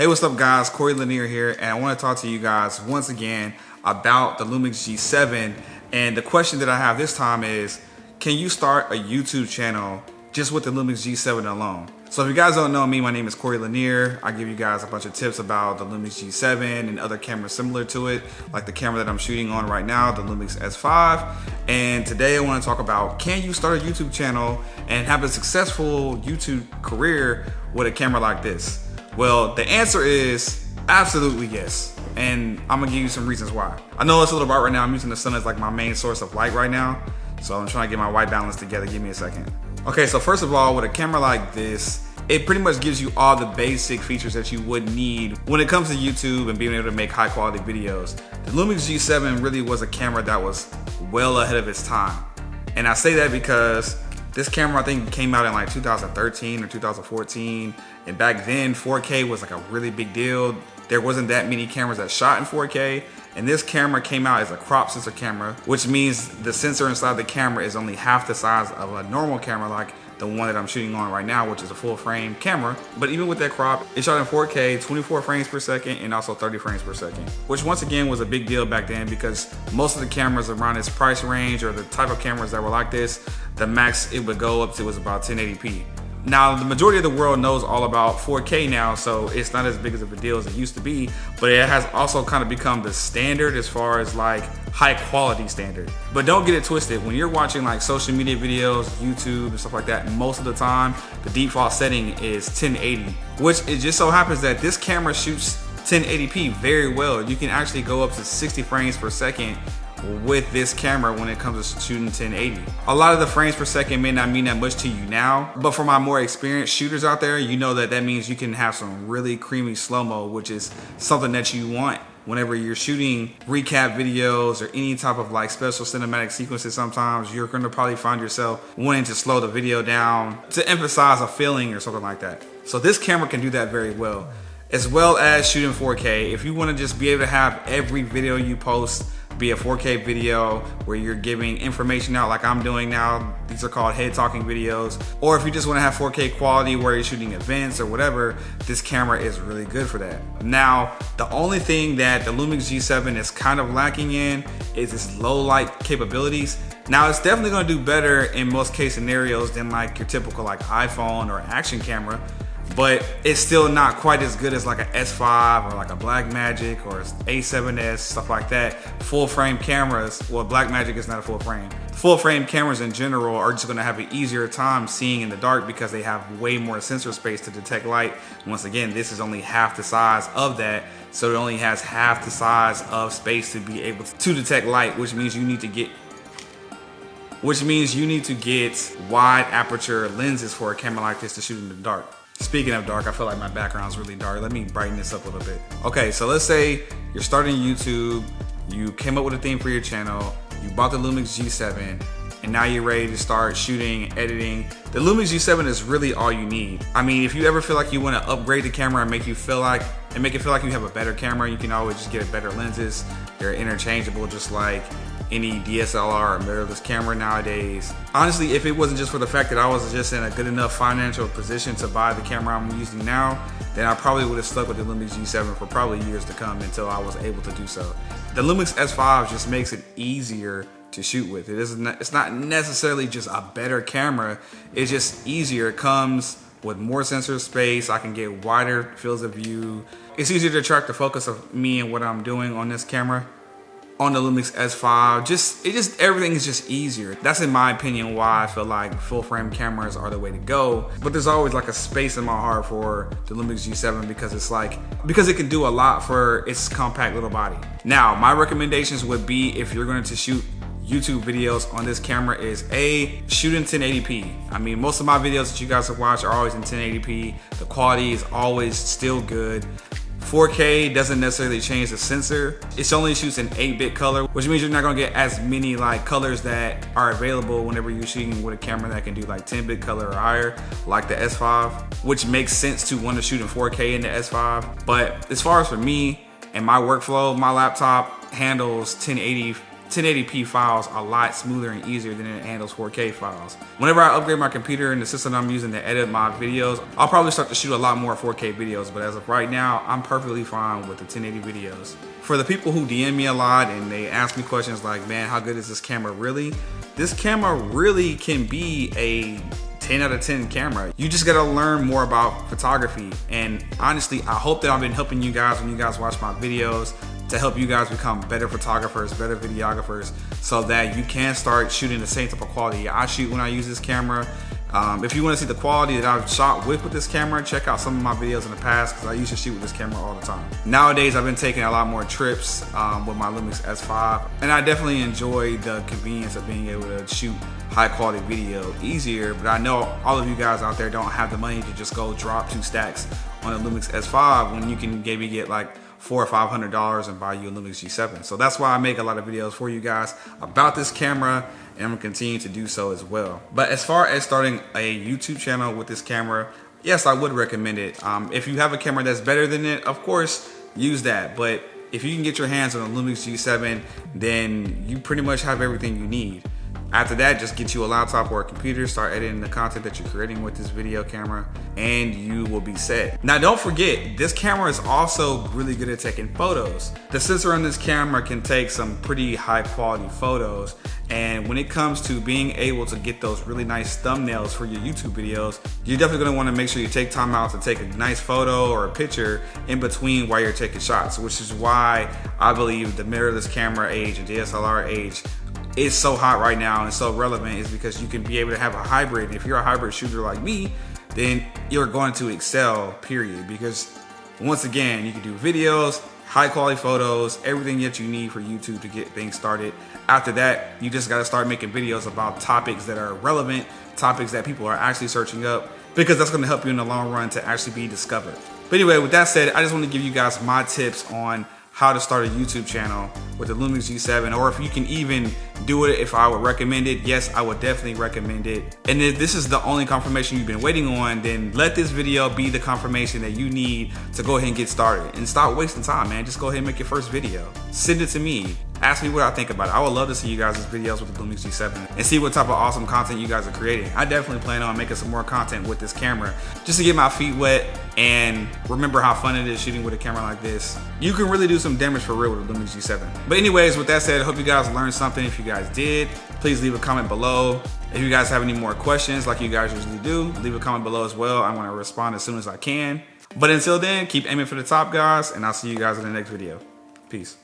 Hey, what's up guys? Lanier here, and I want to talk to you guys once again about the Lumix G7. And the question that I have this time is, can you start a YouTube channel just with the Lumix G7 alone? So if you guys don't know me, my name is Lanier. I give you guys a bunch of tips about the Lumix G7 and other cameras similar to it, like the camera that I'm shooting on right now, the Lumix S5. And today I want to talk about, can you start a YouTube channel and have a successful YouTube career with a camera like this? Well, the answer is absolutely yes. And I'm gonna give you some reasons why. I know it's a little bright right now. I'm using the sun as like my main source of light right now. So I'm trying to get my white balance together. Give me a second. Okay, so first of all, with a camera like this, it pretty much gives you all the basic features that you would need when it comes to YouTube and being able to make high quality videos. The Lumix G7 really was a camera that was well ahead of its time. And I say that because this camera, I think, came out in like 2013 or 2014. And back then, 4K was like a really big deal. There wasn't that many cameras that shot in 4K. And this camera came out as a crop sensor camera, which means the sensor inside the camera is only half the size of a normal camera like the one that I'm shooting on right now, which is a full frame camera. But even with that crop, it shot in 4K, 24 frames per second, and also 30 frames per second, which once again was a big deal back then because most of the cameras around this price range, or the type of cameras that were like this, the max it would go up to was about 1080p. Now, the majority of the world knows all about 4K now, so it's not as big of a deal as it used to be, but it has also kind of become the standard as far as like high quality standard. But don't get it twisted. When you're watching like social media videos, YouTube and stuff like that, most of the time, the default setting is 1080, which it just so happens that this camera shoots 1080p very well. You can actually go up to 60 frames per second with this camera when it comes to shooting 1080. A lot of the frames per second may not mean that much to you now, but for my more experienced shooters out there, you know that means you can have some really creamy slow-mo, which is something that you want whenever you're shooting recap videos or any type of like special cinematic sequences. Sometimes you're going to probably find yourself wanting to slow the video down to emphasize a feeling or something like that. So this camera can do that very well, as well as shooting 4K. If you want to just be able to have every video you post be a 4K video where you're giving information out like I'm doing now, these are called head talking videos, or if you just want to have 4K quality where you're shooting events or whatever, this camera is really good for that. Now, the only thing that the Lumix G7 is kind of lacking in is its low light capabilities. Now, it's definitely going to do better in most case scenarios than like your typical like iPhone or action camera, but it's still not quite as good as like an S5 or like a Blackmagic or A7S, stuff like that. Full frame cameras, well, Blackmagic is not a full frame. Full frame cameras in general are just gonna have an easier time seeing in the dark because they have way more sensor space to detect light. Once again, this is only half the size of that, so it only has half the size of space to be able to detect light, which means you need to get wide aperture lenses for a camera like this to shoot in the dark. Speaking of dark, I feel like my background's really dark. Let me brighten this up a little bit. Okay, so let's say you're starting YouTube, you came up with a theme for your channel, you bought the Lumix G7, and now you're ready to start shooting, editing. The Lumix G7 is really all you need. I mean, if you ever feel like you want to upgrade the camera and make it feel like you have a better camera, you can always just get better lenses. They're interchangeable, just like any DSLR or mirrorless camera nowadays. Honestly, if it wasn't just for the fact that I was just in a good enough financial position to buy the camera I'm using now, then I probably would have stuck with the Lumix G7 for probably years to come until I was able to do so. The Lumix S5 just makes it easier to shoot with. It's not necessarily just a better camera, it's just easier. It comes with more sensor space. I can get wider fields of view. It's easier to track the focus of me and what I'm doing on this camera. On the Lumix S5, everything is just easier. That's in my opinion why I feel like full frame cameras are the way to go. But there's always like a space in my heart for the Lumix G7 because it can do a lot for its compact little body. Now, my recommendations would be, if you're going to shoot YouTube videos on this camera, is shoot in 1080p. I mean, most of my videos that you guys have watched are always in 1080p. The quality is always still good. 4K doesn't necessarily change the sensor. It only shoots in 8-bit color, which means you're not gonna get as many like colors that are available whenever you're shooting with a camera that can do like 10-bit color or higher, like the S5, which makes sense to want to shoot in 4K in the S5. But as far as for me and my workflow, my laptop handles 1080 1080p files a lot smoother and easier than it handles 4K files. Whenever I upgrade my computer and the system I'm using to edit my videos, I'll probably start to shoot a lot more 4K videos, but as of right now, I'm perfectly fine with the 1080 videos. For the people who DM me a lot and they ask me questions like, man, how good is this camera really? This camera really can be a 10 out of 10 camera. You just gotta learn more about photography. And honestly, I hope that I've been helping you guys when you guys watch my videos to help you guys become better photographers, better videographers, so that you can start shooting the same type of quality I shoot when I use this camera. If you want to see the quality that I've shot with this camera, check out some of my videos in the past, because I used to shoot with this camera all the time. Nowadays, I've been taking a lot more trips with my Lumix S5, and I definitely enjoy the convenience of being able to shoot high quality video easier. But I know all of you guys out there don't have the money to just go drop 2 stacks on a Lumix S5 when you can maybe get like $400 or $500 and buy you a Lumix G7. So that's why I make a lot of videos for you guys about this camera, and I'm gonna continue to do so as well. But as far as starting a YouTube channel with this camera, yes, I would recommend it. If you have a camera that's better than it, of course, use that. But if you can get your hands on a Lumix G7, then you pretty much have everything you need. After that, just get you a laptop or a computer, start editing the content that you're creating with this video camera, and you will be set. Now, don't forget, this camera is also really good at taking photos. The sensor on this camera can take some pretty high quality photos, and when it comes to being able to get those really nice thumbnails for your YouTube videos, you're definitely gonna wanna make sure you take time out to take a nice photo or a picture in between while you're taking shots, which is why I believe the mirrorless camera age and DSLR age is so hot right now and so relevant, is because you can be able to have a hybrid. And if you're a hybrid shooter like me, then you're going to excel, period. Because once again, you can do videos, high quality photos, everything that you need for YouTube to get things started. After that, you just gotta start making videos about topics that are relevant, topics that people are actually searching up, because that's gonna help you in the long run to actually be discovered. But anyway, with that said, I just want to give you guys my tips on how to start a YouTube channel with the Lumix G7, or if you can even do it, if I would recommend it. Yes, I would definitely recommend it. And if this is the only confirmation you've been waiting on, then let this video be the confirmation that you need to go ahead and get started. And stop wasting time, man. Just go ahead and make your first video. Send it to me. Ask me what I think about it. I would love to see you guys' videos with the Lumix G7 and see what type of awesome content you guys are creating. I definitely plan on making some more content with this camera just to get my feet wet and remember how fun it is shooting with a camera like this. You can really do some damage for real with the Lumix G7. But anyways, with that said, I hope you guys learned something. If you guys did, please leave a comment below. If you guys have any more questions like you guys usually do, leave a comment below as well. I'm gonna respond as soon as I can. But until then, keep aiming for the top, guys, and I'll see you guys in the next video. Peace.